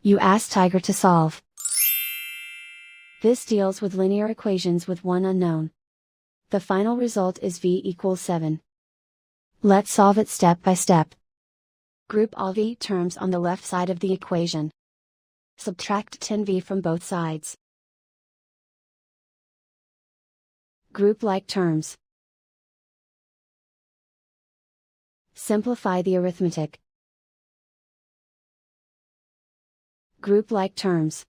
You ask Tiger to solve. This deals with linear equations with one unknown. The final result is v equals 7. Let's solve it step by step. Group all v terms on the left side of the equation. Subtract 10v from both sides. Group like terms. Simplify the arithmetic. Group like terms.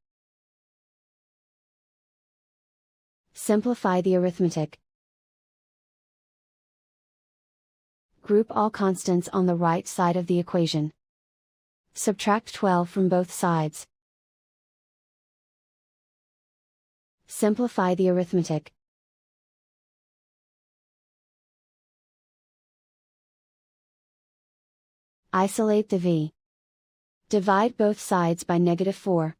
Simplify the arithmetic. Group all constants on the right side of the equation. Subtract 12 from both sides. Simplify the arithmetic. Isolate the v. Divide both sides by -4.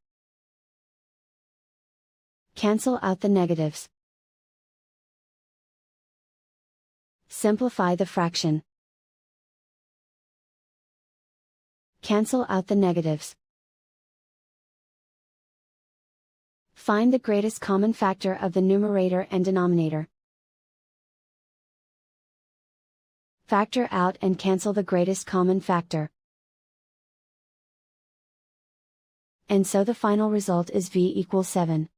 Cancel out the negatives. Simplify the fraction. Cancel out the negatives. Find the greatest common factor of the numerator and denominator. Factor out and cancel the greatest common factor. And so the final result is v equals 7.